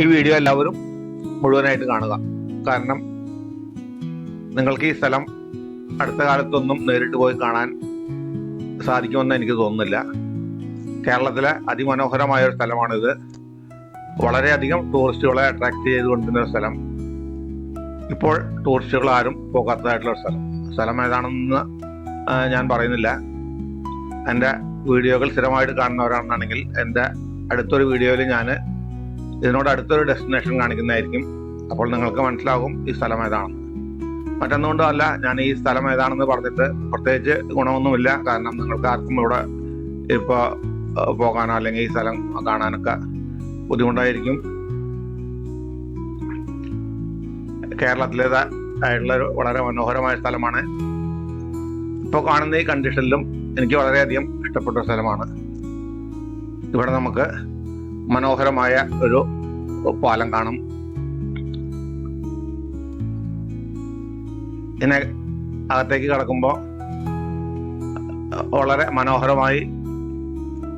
ഈ വീഡിയോ എല്ലാവരും മുഴുവനായിട്ട് കാണുക. കാരണം നിങ്ങൾക്ക് ഈ സ്ഥലം അടുത്ത കാലത്തൊന്നും നേരിട്ട് പോയി കാണാൻ സാധിക്കുമെന്ന് എനിക്ക് തോന്നുന്നില്ല. കേരളത്തിലെ അതിമനോഹരമായ ഒരു സ്ഥലമാണിത്. വളരെയധികം ടൂറിസ്റ്റുകളെ അട്രാക്ട് ചെയ്തുകൊണ്ടിരുന്ന ഒരു സ്ഥലം. ഇപ്പോൾ ടൂറിസ്റ്റുകൾ ആരും പോകാത്തതായിട്ടുള്ള ഒരു സ്ഥലം ഏതാണെന്ന് ഞാൻ പറയുന്നില്ല. എൻ്റെ വീഡിയോകൾ സ്ഥിരമായിട്ട് കാണുന്നവരാണെന്നുണ്ടെങ്കിൽ എൻ്റെ അടുത്തൊരു വീഡിയോയിൽ ഞാൻ ഇതിനോട് അടുത്തൊരു ഡെസ്റ്റിനേഷൻ കാണിക്കുന്നതായിരിക്കും. അപ്പോൾ നിങ്ങൾക്ക് മനസ്സിലാകും ഈ സ്ഥലം ഏതാണെന്ന്. മറ്റൊന്നുകൊണ്ടും അല്ല, ഞാൻ ഈ സ്ഥലം ഏതാണെന്ന് പറഞ്ഞിട്ട് പ്രത്യേകിച്ച് ഗുണമൊന്നുമില്ല. കാരണം നിങ്ങൾക്ക് ആർക്കും ഇവിടെ ഇപ്പോൾ പോകാനോ അല്ലെങ്കിൽ ഈ സ്ഥലം കാണാനൊക്കെ ബുദ്ധിമുട്ടായിരിക്കും. കേരളത്തിലേതായിട്ടുള്ള ഒരു വളരെ മനോഹരമായ സ്ഥലമാണ്. ഇപ്പോൾ കാണുന്ന ഈ കണ്ടീഷനിലും എനിക്ക് വളരെയധികം ഇഷ്ടപ്പെട്ട സ്ഥലമാണ്. ഇവിടെ നമുക്ക് മനോഹരമായ ഒരു പാലം കാണും. ഇതിനെ അകത്തേക്ക് കടക്കുമ്പോൾ വളരെ മനോഹരമായി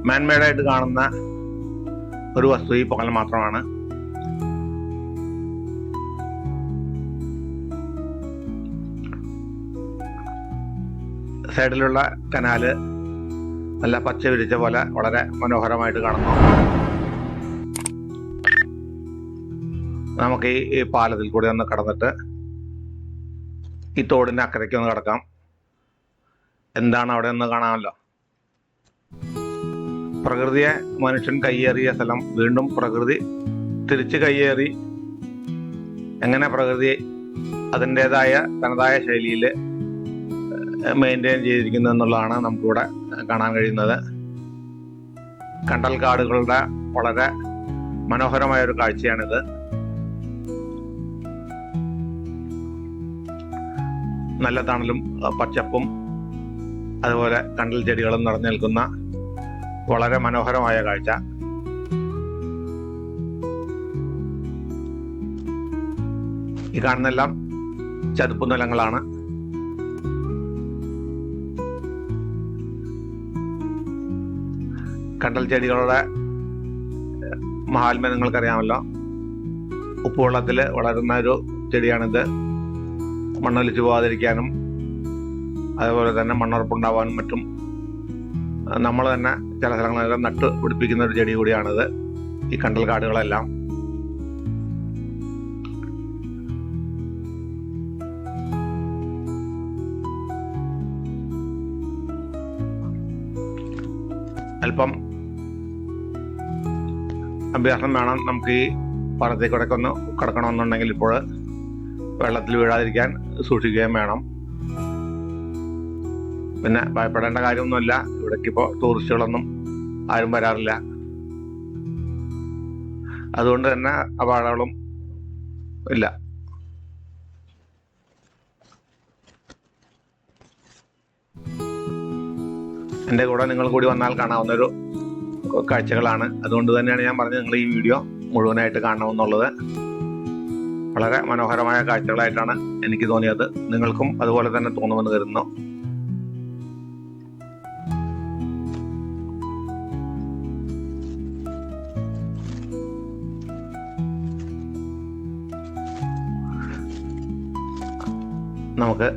മാൻമെയ്ഡായിട്ട് കാണുന്ന ഒരു വസ്തു ഈ പാലം മാത്രമാണ്. സൈഡിലുള്ള കനാല് നല്ല പച്ച വിരിച്ച പോലെ വളരെ മനോഹരമായിട്ട് കാണുന്നു. നമുക്ക് ഈ പാലത്തിൽ കൂടി ഒന്ന് കടന്നിട്ട് ഈ തോടിൻ്റെ അക്കരയ്ക്ക് ഒന്ന് കിടക്കാം. എന്താണ് അവിടെ ഒന്ന് കാണാമല്ലോ. പ്രകൃതിയെ മനുഷ്യൻ കയ്യേറിയ സ്ഥലം വീണ്ടും പ്രകൃതി തിരിച്ച് കയ്യേറി എങ്ങനെ പ്രകൃതി അതിൻ്റെതായ തനതായ ശൈലിയിൽ മെയിൻറ്റെയിൻ ചെയ്തിരിക്കുന്നു എന്നുള്ളതാണ് നമുക്കിവിടെ കാണാൻ കഴിയുന്നത്. കണ്ടൽ കാടുകളുടെ വളരെ മനോഹരമായ ഒരു കാഴ്ചയാണിത്. നല്ല തണലും പച്ചപ്പും അതുപോലെ കണ്ടൽ ചെടികളും നിറഞ്ഞു നിൽക്കുന്ന വളരെ മനോഹരമായ കാഴ്ച. ഈ കാണുന്നെല്ലാം ചതുപ്പ് നിലങ്ങളാണ്. കണ്ടൽ ചെടികളുടെ മഹാത്മ്യം നിങ്ങൾക്കറിയാമല്ലോ. ഉപ്പുവെള്ളത്തിൽ വളരുന്ന ഒരു ചെടിയാണിത്. മണ്ണൊലിച്ചു പോകാതിരിക്കാനും അതുപോലെ തന്നെ മണ്ണുറപ്പുണ്ടാവാനും മറ്റും നമ്മൾ തന്നെ ചില സ്ഥലങ്ങളിലെല്ലാം നട്ട് പിടിപ്പിക്കുന്ന ഒരു ചെടി കൂടിയാണിത്, ഈ കണ്ടൽ കാടുകളെല്ലാം. അല്പം അഭ്യാസം വേണം നമുക്ക് ഈ പാലത്തേക്കൂടെ ഒന്ന് കിടക്കണമെന്നുണ്ടെങ്കിൽ. ഇപ്പോൾ വെള്ളത്തിൽ വീഴാതിരിക്കാൻ സൂക്ഷിക്കുകയും വേണം. പിന്നെ ഭയപ്പെടേണ്ട കാര്യമൊന്നുമില്ല. ഇവിടേക്ക് ഇപ്പോൾ ടൂറിസ്റ്റുകളൊന്നും ആരും വരാറില്ല. അതുകൊണ്ട് തന്നെ അപകടങ്ങളും ഇല്ല. എൻ്റെ കൂടെ നിങ്ങൾ കൂടി വന്നാൽ കാണാവുന്നൊരു കാഴ്ചകളാണ്. അതുകൊണ്ട് തന്നെയാണ് ഞാൻ പറഞ്ഞത് നിങ്ങൾ ഈ വീഡിയോ മുഴുവനായിട്ട് കാണണമെന്നുള്ളത്. വളരെ മനോഹരമായ കാഴ്ചകളായിട്ടാണ് എനിക്ക് തോന്നിയത്. നിങ്ങൾക്കും അതുപോലെ തന്നെ തോന്നുമെന്ന് കരുതുന്നു. നമുക്ക്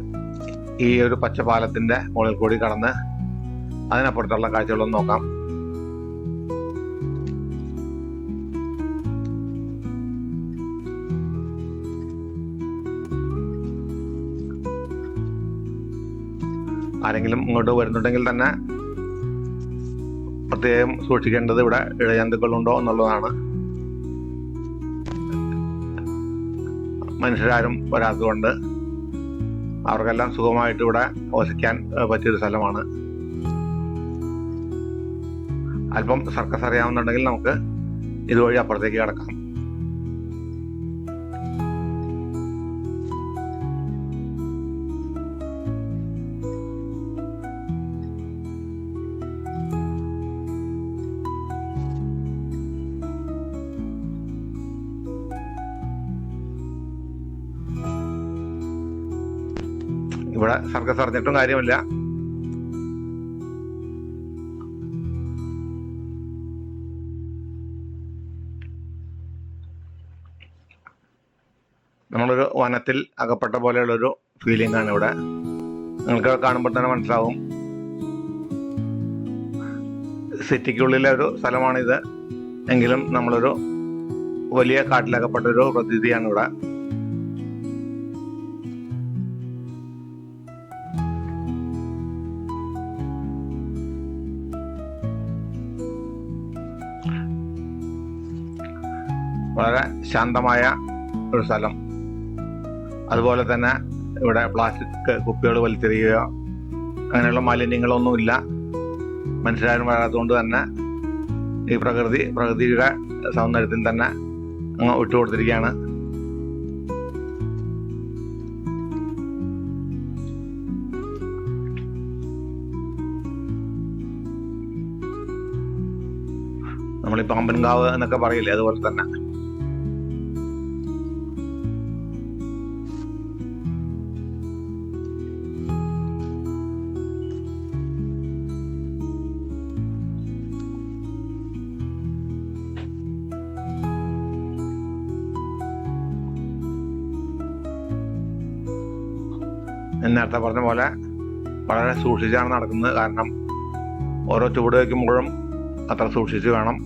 ഈ ഒരു പച്ചപ്പാലത്തിന്റെ മുകളിൽ കൂടി കടന്ന് അതിനപ്പുറത്തുള്ള കാഴ്ചകളൊന്നും നോക്കാം. ആരെങ്കിലും ഇങ്ങോട്ട് വരുന്നുണ്ടെങ്കിൽ തന്നെ പ്രത്യേകം സൂക്ഷിക്കേണ്ടത് ഇവിടെ ഇഴജന്തുക്കളുണ്ടോ എന്നുള്ളതാണ്. മനുഷ്യരാരും വരാത്തതുകൊണ്ട് അവർക്കെല്ലാം സുഖമായിട്ട് ഇവിടെ വസിക്കാൻ പറ്റിയൊരു സ്ഥലമാണ്. അല്പം സർക്കസ് അറിയാവുന്നുണ്ടെങ്കിൽ നമുക്ക് ഇതുവഴി അപ്പുറത്തേക്ക് കിടക്കാം. ഇവിടെ സർക്കസ് അറിഞ്ഞിട്ടും കാര്യമില്ല. നമ്മളൊരു വനത്തിൽ അകപ്പെട്ട പോലെയുള്ളൊരു ഫീലിംഗ് ആണ് ഇവിടെ. നിങ്ങൾക്ക് കാണുമ്പോൾ തന്നെ മനസ്സിലാവും. സിറ്റിക്കുള്ളിലെ ഒരു സ്ഥലമാണിത്, എങ്കിലും നമ്മളൊരു വലിയ കാട്ടിലകപ്പെട്ടൊരു പ്രതീതിയാണ് ഇവിടെ. വളരെ ശാന്തമായ ഒരു സ്ഥലം. അതുപോലെ തന്നെ ഇവിടെ പ്ലാസ്റ്റിക് കുപ്പികൾ വലിച്ചെറിയുകയോ അങ്ങനെയുള്ള മാലിന്യങ്ങളൊന്നുമില്ല. മനുഷ്യരാരും വരാത്തതുകൊണ്ട് തന്നെ ഈ പ്രകൃതിയുടെ സൗന്ദര്യത്തിൽ തന്നെ അങ്ങ് വിട്ടുകൊടുത്തിരിക്കുകയാണ്. നമ്മൾ ഈ പാമ്പൻകാവ് എന്നൊക്കെ പറയില്ലേ, അതുപോലെ തന്നെ. നേരത്തെ പറഞ്ഞ പോലെ വളരെ സൂക്ഷിച്ചാണ് നടക്കുന്നത്. കാരണം ഓരോ ചുവട് വയ്ക്കുമ്പോഴും അത്ര സൂക്ഷിച്ച് വേണം.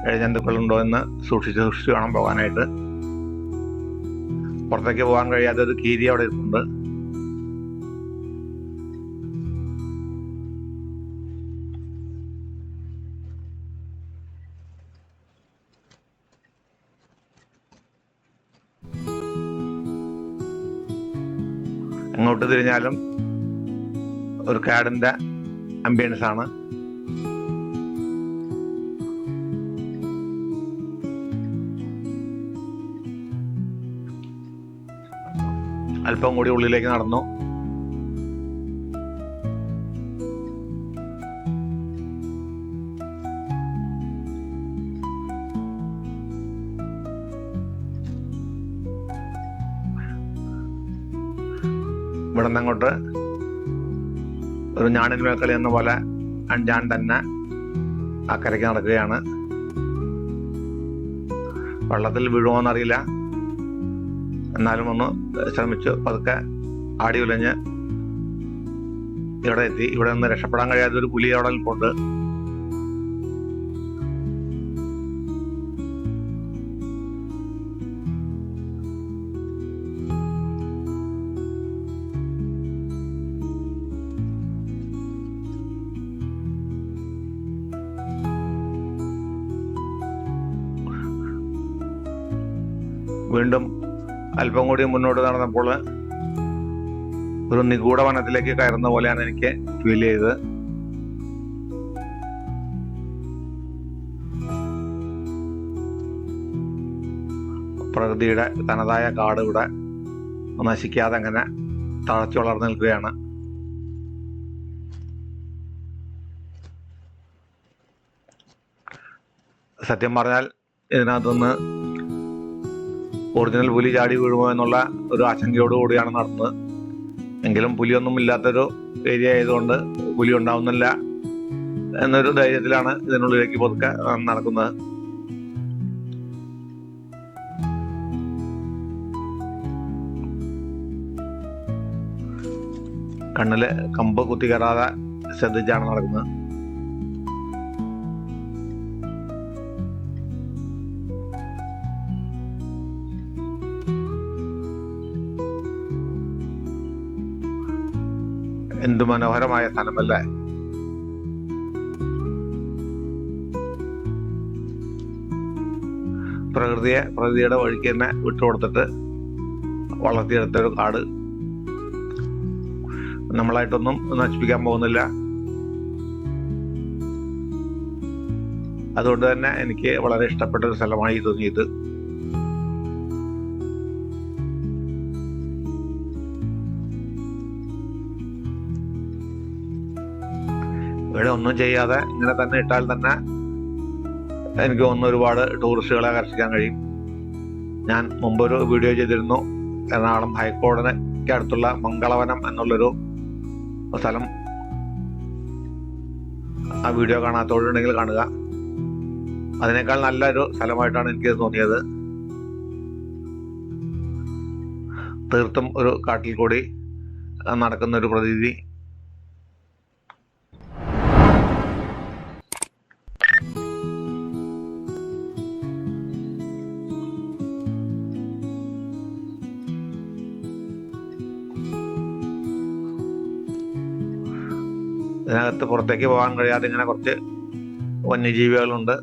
ഇഴജന്തുക്കളുണ്ടോ എന്ന് സൂക്ഷിച്ച് വേണം പോകാനായിട്ട്. പുറത്തേക്ക് പോകാൻ കഴിയാത്ത ഒരു കീരി അവിടെ ഇരിപ്പുണ്ട്. എങ്ങോട്ട് തിരിഞ്ഞാലും ഒരു കാടിന്റെ ആംബിയൻസ് ആണ്. അല്പം കൂടി ഉള്ളിലേക്ക് നടന്നു. ഇവിടെ നിന്നങ്ങോട്ട് ഒരു ഞാണിൻ മേൽക്കളി എന്ന പോലെ ഞാൻ തന്നെ അക്കരയ്ക്ക് നടക്കുകയാണ്. വെള്ളത്തിൽ വീഴുമോന്നറിയില്ല, എന്നാലും ഒന്ന് ശ്രമിച്ചു പതുക്കെ ആടി ഉലഞ്ഞ് ഇവിടെ എത്തി. ഇവിടെ നിന്ന് രക്ഷപ്പെടാൻ കഴിയാത്ത ഒരു പുലി അവിടെ നിൽപ്പുണ്ട്. വീണ്ടും അല്പം കൂടി മുന്നോട്ട് നടന്നപ്പോൾ ഒരു നിഗൂഢ വനത്തിലേക്ക് കയറുന്ന പോലെയാണ് എനിക്ക് ഫീൽ ചെയ്തത്. പ്രകൃതിയുടെ തനതായ കാട് ഇവിടെ നശിക്കാതെ അങ്ങനെ തഴച്ചു വളർന്നു നിൽക്കുകയാണ്. സത്യം പറഞ്ഞാൽ ഇതിനകത്തുനിന്ന് ഒറിജിനൽ പുലി ചാടി വീഴുമോ എന്നുള്ള ഒരു ആശങ്കയോടുകൂടിയാണ് നടന്നത്. എങ്കിലും പുലിയൊന്നും ഇല്ലാത്തൊരു ഏരിയ ആയതുകൊണ്ട് പുലി ഉണ്ടാവുന്നില്ല എന്നൊരു ധൈര്യത്തിലാണ് ഇതിനുള്ളിലേക്ക് പതുക്കെ നടക്കുന്നത്. കണ്ണില് കമ്പ് കുത്തി കയറാതെ ശ്രദ്ധിച്ചാണ് നടക്കുന്നത്. എന്തു മനോഹരമായ സ്ഥലമല്ലേ! പ്രകൃതിയുടെ വഴിക്ക് തന്നെ വിട്ടുകൊടുത്തിട്ട് വളർത്തിയെടുത്തൊരു കാട്. നമ്മളായിട്ടൊന്നും നശിപ്പിക്കാൻ പോകുന്നില്ല. അതുകൊണ്ട് തന്നെ എനിക്ക് വളരെ ഇഷ്ടപ്പെട്ട ഒരു സ്ഥലമായി തോന്നിയത്. ഇവിടെ ഒന്നും ചെയ്യാതെ ഇങ്ങനെ തന്നെ ഇട്ടാൽ തന്നെ എനിക്ക് തോന്നുന്നു ഒരുപാട് ടൂറിസ്റ്റുകളെ ആകർഷിക്കാൻ കഴിയും. ഞാൻ മുമ്പൊരു വീഡിയോ ചെയ്തിരുന്നു, എറണാകുളം ഹൈക്കോടതിക്ക് അടുത്തുള്ള മംഗളവനം എന്നുള്ളൊരു സ്ഥലം. ആ വീഡിയോ കാണാത്തവരുണ്ടെങ്കിൽ കാണുക. അതിനേക്കാൾ നല്ലൊരു സ്ഥലമായിട്ടാണ് എനിക്ക് തോന്നിയത്. തീർത്തും ഒരു കാട്ടിൽ കൂടി നടക്കുന്ന ഒരു പ്രതീതി. ഇതിനകത്ത് പുറത്തേക്ക് പോകാൻ കഴിയാതെ ഇങ്ങനെ കുറച്ച് വന്യജീവികളുണ്ട്.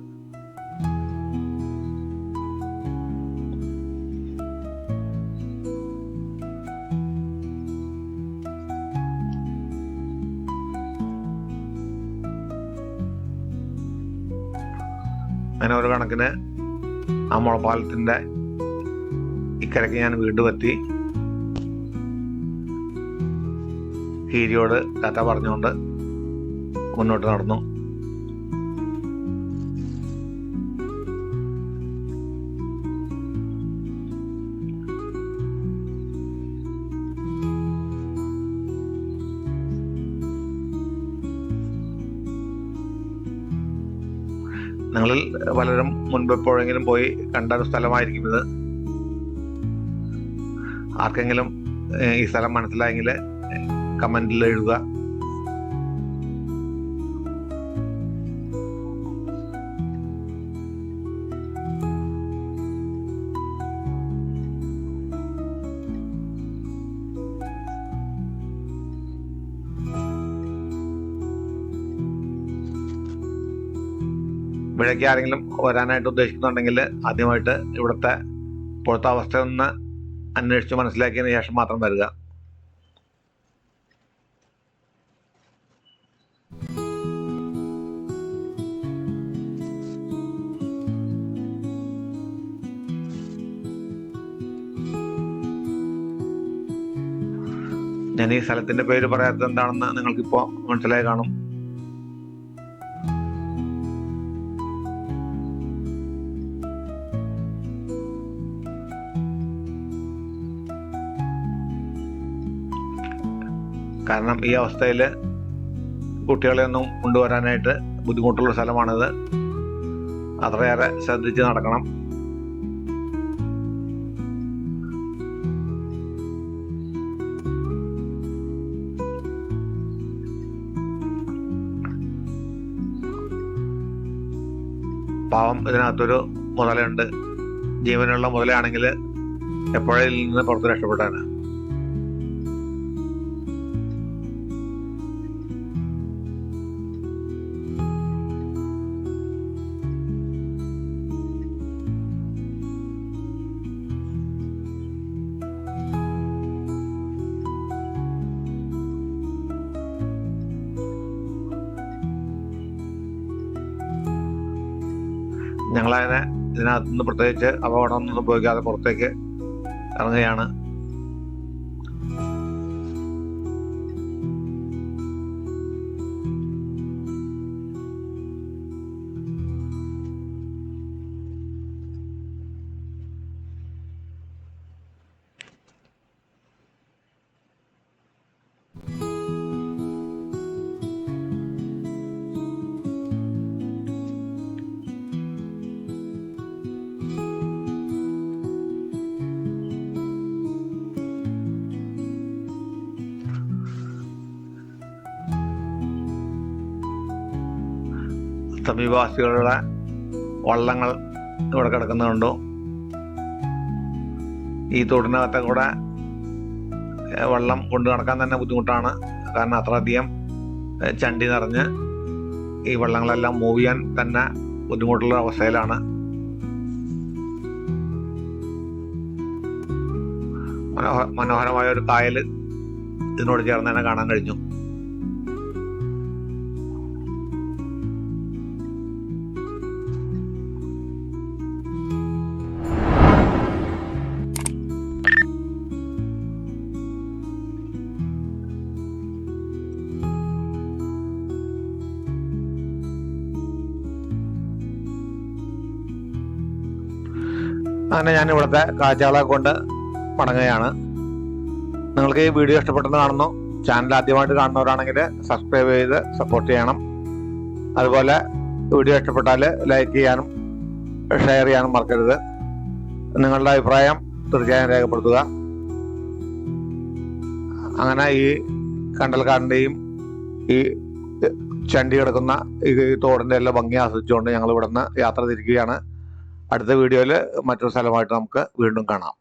അങ്ങനെ ഒരു കണക്കിന് ആ മുളപ്പാലത്തിൻ്റെ ഇക്കരയ്ക്ക് ഞാൻ വീണ്ടും എത്തി. കീരിയോട് ടാറ്റ പറഞ്ഞുകൊണ്ട് മുന്നോട്ട് നടന്നു. നിങ്ങളിൽ പലരും മുൻപെപ്പോഴെങ്കിലും പോയി കണ്ട ഒരു സ്ഥലമായിരിക്കും ഇത്. ആർക്കെങ്കിലും ഈ സ്ഥലം മനസ്സിലായെങ്കിൽ കമന്റിൽ എഴുതുക. ഇവിടേക്ക് ആരെങ്കിലും വരാനായിട്ട് ഉദ്ദേശിക്കുന്നുണ്ടെങ്കിൽ ആദ്യമായിട്ട് ഇവിടുത്തെ ഇപ്പോഴത്തെ അവസ്ഥ ഒന്ന് അന്വേഷിച്ച് മനസ്സിലാക്കിയതിന് ശേഷം മാത്രം വരിക. ഞാൻ ഈ സ്ഥലത്തിന്റെ പേര് പറയാത്തത് എന്താണെന്ന് നിങ്ങൾക്കിപ്പോ മനസ്സിലായി കാണും. കാരണം ഈ അവസ്ഥയിൽ കുട്ടികളെയൊന്നും കൊണ്ടുവരാനായിട്ട് ബുദ്ധിമുട്ടുള്ള സ്ഥലമാണിത്. അത്രയേറെ ശ്രദ്ധിച്ച് നടക്കണം. പാവം ഇതിനകത്തൊരു മുതലുണ്ട്. ജീവനുള്ള മുതലാണെങ്കിൽ എപ്പോഴും ഇതിൽ നിന്ന് പുറത്ത് രക്ഷപ്പെട്ടാണ്. ഞങ്ങളതിനെ ഇതിനകത്ത് നിന്ന് പ്രത്യേകിച്ച് അപകടമൊന്നും സംഭവിക്കാതെ പുറത്തേക്ക് ഇറങ്ങുകയാണ്. സമീപവാസികളുടെ വള്ളങ്ങൾ ഇവിടെ കിടക്കുന്നുണ്ടോ? ഈ തോടിനകത്തെ കൂടെ വെള്ളം കൊണ്ടു നടക്കാൻ തന്നെ ബുദ്ധിമുട്ടാണ്. കാരണം അത്രയധികം ചണ്ടി നിറഞ്ഞ് ഈ വെള്ളങ്ങളെല്ലാം മൂവ് ചെയ്യാൻ തന്നെ ബുദ്ധിമുട്ടുള്ള അവസ്ഥയിലാണ്. മനോഹരമായ ഒരു കായൽ ഇതിനോട് ചേർന്ന് തന്നെ കാണാൻ കഴിഞ്ഞു. അങ്ങനെ ഞാൻ ഇവിടുത്തെ കാഴ്ചകളെ കൊണ്ട് മടങ്ങുകയാണ്. നിങ്ങൾക്ക് ഈ വീഡിയോ ഇഷ്ടപ്പെട്ടെന്ന് കാണുന്നു. ചാനൽ ആദ്യമായിട്ട് കാണുന്നവരാണെങ്കിൽ സബ്സ്ക്രൈബ് ചെയ്ത് സപ്പോർട്ട് ചെയ്യണം. അതുപോലെ വീഡിയോ ഇഷ്ടപ്പെട്ടാൽ ലൈക്ക് ചെയ്യാനും ഷെയർ ചെയ്യാനും മറക്കരുത്. നിങ്ങളുടെ അഭിപ്രായം തീർച്ചയായും രേഖപ്പെടുത്തുക. അങ്ങനെ ഈ കണ്ടൽക്കാടിൻ്റെയും ഈ ചണ്ടി കിടക്കുന്ന ഈ തോടിൻ്റെ എല്ലാം ഭംഗി ആസ്വദിച്ചുകൊണ്ട് ഞങ്ങൾ ഇവിടുന്ന് യാത്ര തിരിക്കുകയാണ്. അടുത്ത വീഡിയോയിൽ മറ്റൊരു സ്ഥലമായിട്ട് നമുക്ക് വീണ്ടും കാണാം.